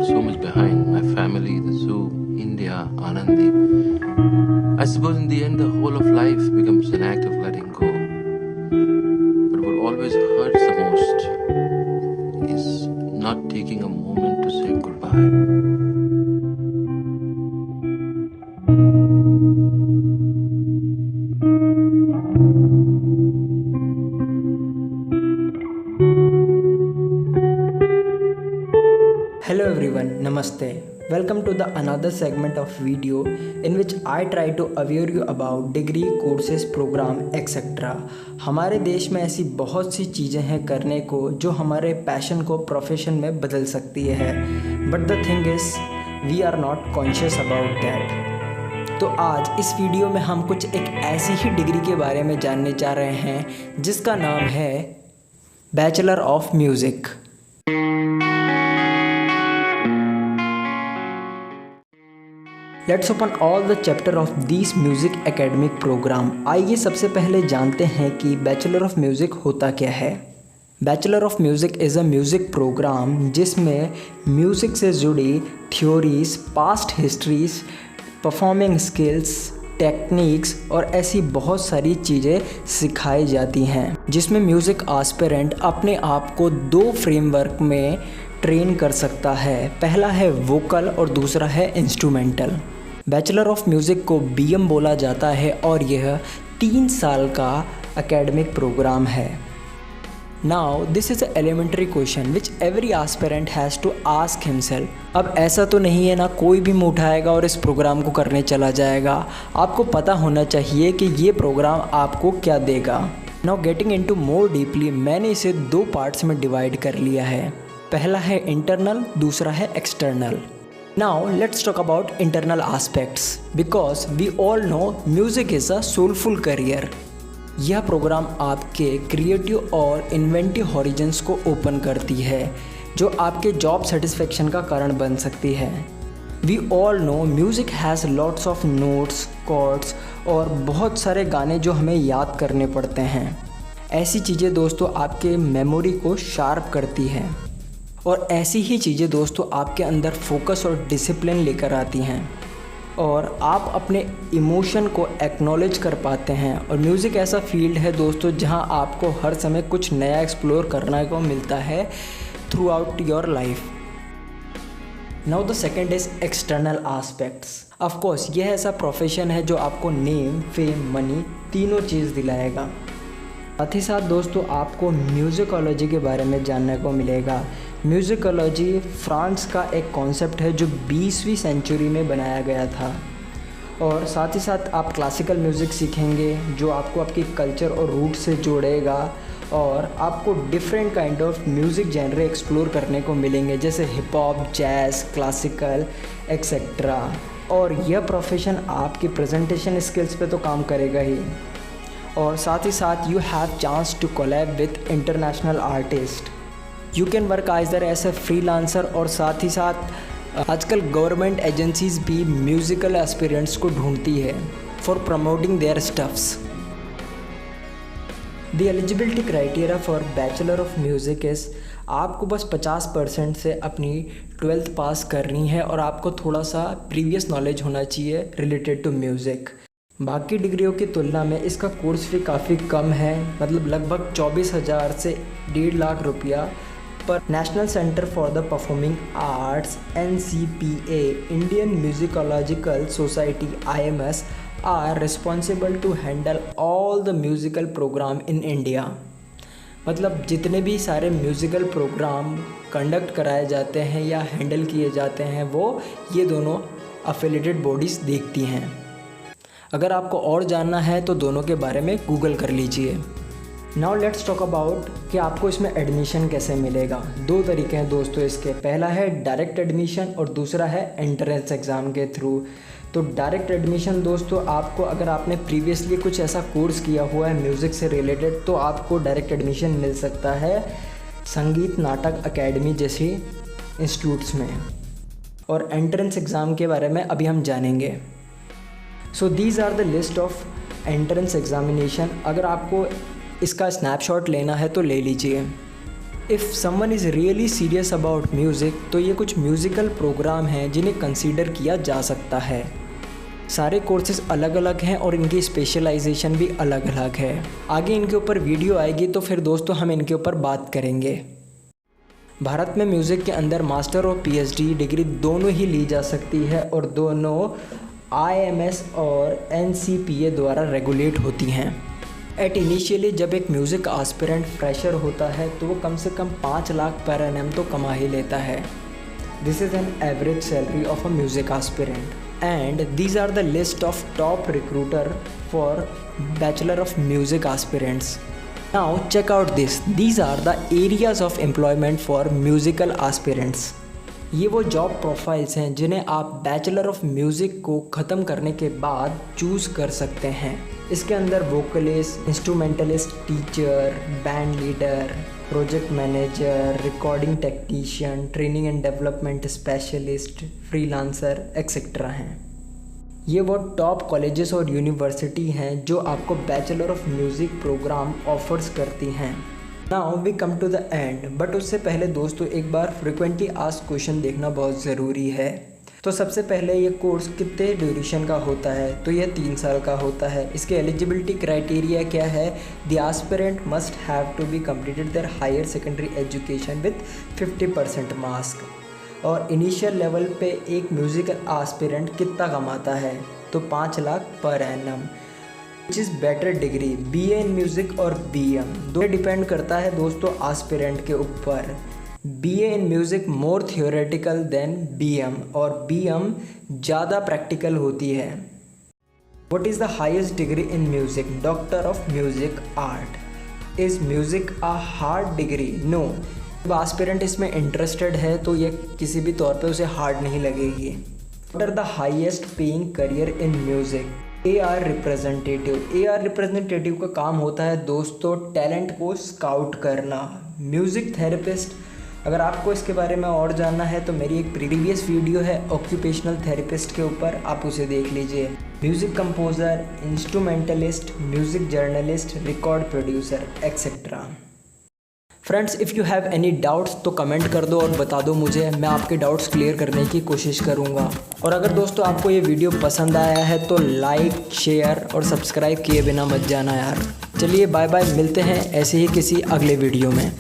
so much behind. My family, the zoo, India, Anandi. I suppose in the end, the whole of life becomes an act of letting go. But what always hurts the most is not taking a moment to say goodbye. Hello everyone, Namaste. Welcome to the another segment of video in which I try to aware you about degree, courses, program, etc. हमारे देश में ऐसी बहुत सी चीज़ें हैं करने को जो हमारे पैशन को प्रोफेशन में बदल सकती है, but the thing is we are not conscious about that. तो आज इस वीडियो में हम कुछ एक ऐसी ही डिग्री के बारे में जानने जा रहे हैं जिसका नाम है bachelor of music. Let's open all the chapter of this music academic program. आइए सबसे पहले जानते हैं कि बैचलर ऑफ म्यूज़िक होता क्या है। Bachelor of music is a music program जिसमें म्यूज़िक से जुड़ी theories, past histories, performing skills, techniques और ऐसी बहुत सारी चीज़ें सिखाई जाती हैं, जिसमें म्यूज़िक एस्पिरेंट अपने आप को दो फ्रेमवर्क में ट्रेन कर सकता है। पहला है वोकल और दूसरा है इंस्ट्रूमेंटल। बैचलर ऑफ म्यूज़िक को बीएम बोला जाता है और यह 3 साल का एकेडमिक प्रोग्राम है। Now this is an elementary question which every aspirant has to ask himself. अब ऐसा तो नहीं है ना कोई भी मुँह उठाएगा और इस प्रोग्राम को करने चला जाएगा। आपको पता होना चाहिए कि ये प्रोग्राम आपको क्या देगा। Now getting into more deeply, मैंने इसे 2 पार्ट्स में डिवाइड कर लिया है। पहला है इंटरनल, दूसरा है external. Now let's talk about internal aspects because we all know music is a soulful career. यह प्रोग्राम आपके क्रिएटिव और इन्वेंटिव हॉरिजन्स को ओपन करती है जो आपके जॉब सेटिस्फेक्शन का कारण बन सकती है। We all know music has lots of notes, chords और बहुत सारे गाने जो हमें याद करने पड़ते हैं। ऐसी चीज़ें दोस्तों आपके मेमोरी को शार्प करती हैं और ऐसी ही चीज़ें दोस्तों आपके अंदर फोकस और डिसिप्लिन लेकर आती हैं और आप अपने इमोशन को एक्नॉलेज कर पाते हैं। और म्यूज़िक ऐसा फील्ड है दोस्तों जहां आपको हर समय कुछ नया एक्सप्लोर करने को मिलता है through out your life. Now the second is external aspects. Of course यह ऐसा प्रोफेशन है जो आपको नेम, फेम, मनी तीनों चीज़ दिलाएगा। साथ ही साथ दोस्तों आपको म्यूज़िकोलॉजी के बारे में जानने को मिलेगा। म्यूज़िकोलॉजी फ्रांस का एक कॉन्सेप्ट है जो 20वीं सेंचुरी में बनाया गया था। और साथ ही साथ आप क्लासिकल म्यूज़िक सीखेंगे जो आपको आपकी कल्चर और रूट से जोड़ेगा और आपको different kind of music genre explore करने को मिलेंगे जैसे hip hop, jazz, classical etcetera. और यह प्रोफेशन आपकी प्रेजेंटेशन स्किल्स पे तो काम करेगा ही और साथ ही साथ you have chance to collab with international artist. You can work either as a freelancer और साथ ही साथ आजकल गवर्नमेंट एजेंसीज भी म्यूज़िकल एस्पिरेंट्स को ढूंढती है for promoting their stuffs. The eligibility criteria for bachelor of music is आपको बस 50% से अपनी 12th पास करनी है और आपको थोड़ा सा प्रीवियस नॉलेज होना चाहिए रिलेटेड टू म्यूज़िक। बाकी डिग्रियों की तुलना में इसका कोर्स फी काफ़ी कम है, मतलब लगभग 24,000 से 1.5 लाख रुपया पर। National Centre for the Performing Arts NCPA, Indian Musicological Society IMS are responsible to handle all the musical programme in India. मतलब जितने भी सारे म्यूज़िकल प्रोग्राम कंडक्ट कराए जाते हैं या हैंडल किए जाते हैं वो ये दोनों अफिलिएटेड बॉडीज़ देखती हैं। अगर आपको और जानना है तो दोनों के बारे में गूगल कर लीजिए। नाउ लेट्स टॉक अबाउट कि आपको इसमें एडमिशन कैसे मिलेगा। 2 तरीके हैं दोस्तों इसके। पहला है डायरेक्ट एडमिशन और दूसरा है एंट्रेंस एग्ज़ाम के थ्रू। तो डायरेक्ट एडमिशन दोस्तों आपको, अगर आपने प्रीवियसली कुछ ऐसा कोर्स किया हुआ है म्यूज़िक से रिलेटेड तो आपको डायरेक्ट एडमिशन मिल सकता है संगीत नाटक अकेडमी जैसी इंस्टीट्यूट्स में। और एंट्रेंस एग्ज़ाम के बारे में अभी हम जानेंगे। So these are the list of entrance examination. अगर आपको इसका स्नैपशॉट लेना है तो ले लीजिए। If someone is really serious about music तो ये कुछ म्यूज़िकल प्रोग्राम हैं जिन्हें कंसीडर किया जा सकता है। सारे कोर्सेज अलग अलग हैं और इनकी स्पेशलाइजेशन भी अलग अलग है। आगे इनके ऊपर वीडियो आएगी तो फिर दोस्तों हम इनके ऊपर बात करेंगे। भारत में म्यूज़िक के अंदर मास्टर और पीएचडी डिग्री दोनों ही ली जा सकती है और दोनों IMS और NCPA द्वारा रेगुलेट होती हैं। एट इनिशियली जब एक म्यूज़िक एस्पिरेंट फ्रेशर होता है तो वो कम से कम 5 लाख पर एनम तो कमा ही लेता है। This is an average salary of a music aspirant and these are the list of top recruiter for bachelor of music aspirants. Now check out this, these are the areas of employment for musical aspirants. ये वो job profiles हैं जिन्हें आप bachelor of music को ख़त्म करने के बाद चूज़ कर सकते हैं। इसके अंदर vocalist, instrumentalist, teacher, band leader, project manager, recording technician, training and development specialist, freelancer etcetera हैं। ये वो टॉप कॉलेजेस और यूनिवर्सिटी हैं जो आपको bachelor of music program offers करती हैं। Now we come to the end, but उससे पहले दोस्तों एक बार फ्रिक्वेंटली आस्क्ड क्वेश्चन देखना बहुत ज़रूरी है। तो सबसे पहले ये कोर्स कितने ड्यूरेशन का होता है, तो ये 3 साल का होता है। इसके एलिजिबिलिटी क्राइटेरिया क्या है? The aspirant must have to be completed their higher secondary education with 50% marks. और इनिशियल लेवल पे एक म्यूज़िकल एस्पिरेंट कितना कमाता है? तो 5 lakh per annum, which is better degree, BA in music और BM। दोनों डिपेंड करता है दोस्तों एस्पिरेंट के ऊपर। BA in music more theoretical than BM और BM ज़्यादा प्रैक्टिकल होती है। What is the highest degree in music? Doctor of Music Art. Is music a hard degree? No. जब एस्पिरेंट इसमें इंटरेस्टेड है तो ये किसी भी तौर पे उसे हार्ड नहीं लगेगी। What are the highest paying career in music? AR representative. AR representative का काम होता है दोस्तों टैलेंट को स्काउट करना। म्यूज़िक थेरेपिस्ट, अगर आपको इसके बारे में और जानना है तो मेरी एक प्रीवियस वीडियो है ऑक्यूपेशनल थेरेपिस्ट के ऊपर, आप उसे देख लीजिए। Music composer, instrumentalist, music journalist, record producer etcetera. Friends, if you have any doubts तो कमेंट कर दो और बता दो मुझे, मैं आपके डाउट्स क्लियर करने की कोशिश करूँगा। और अगर दोस्तों आपको ये वीडियो पसंद आया है तो लाइक, शेयर और सब्सक्राइब किए बिना मत जाना यार। चलिए बाय बाय, मिलते हैं ऐसे ही किसी अगले वीडियो में।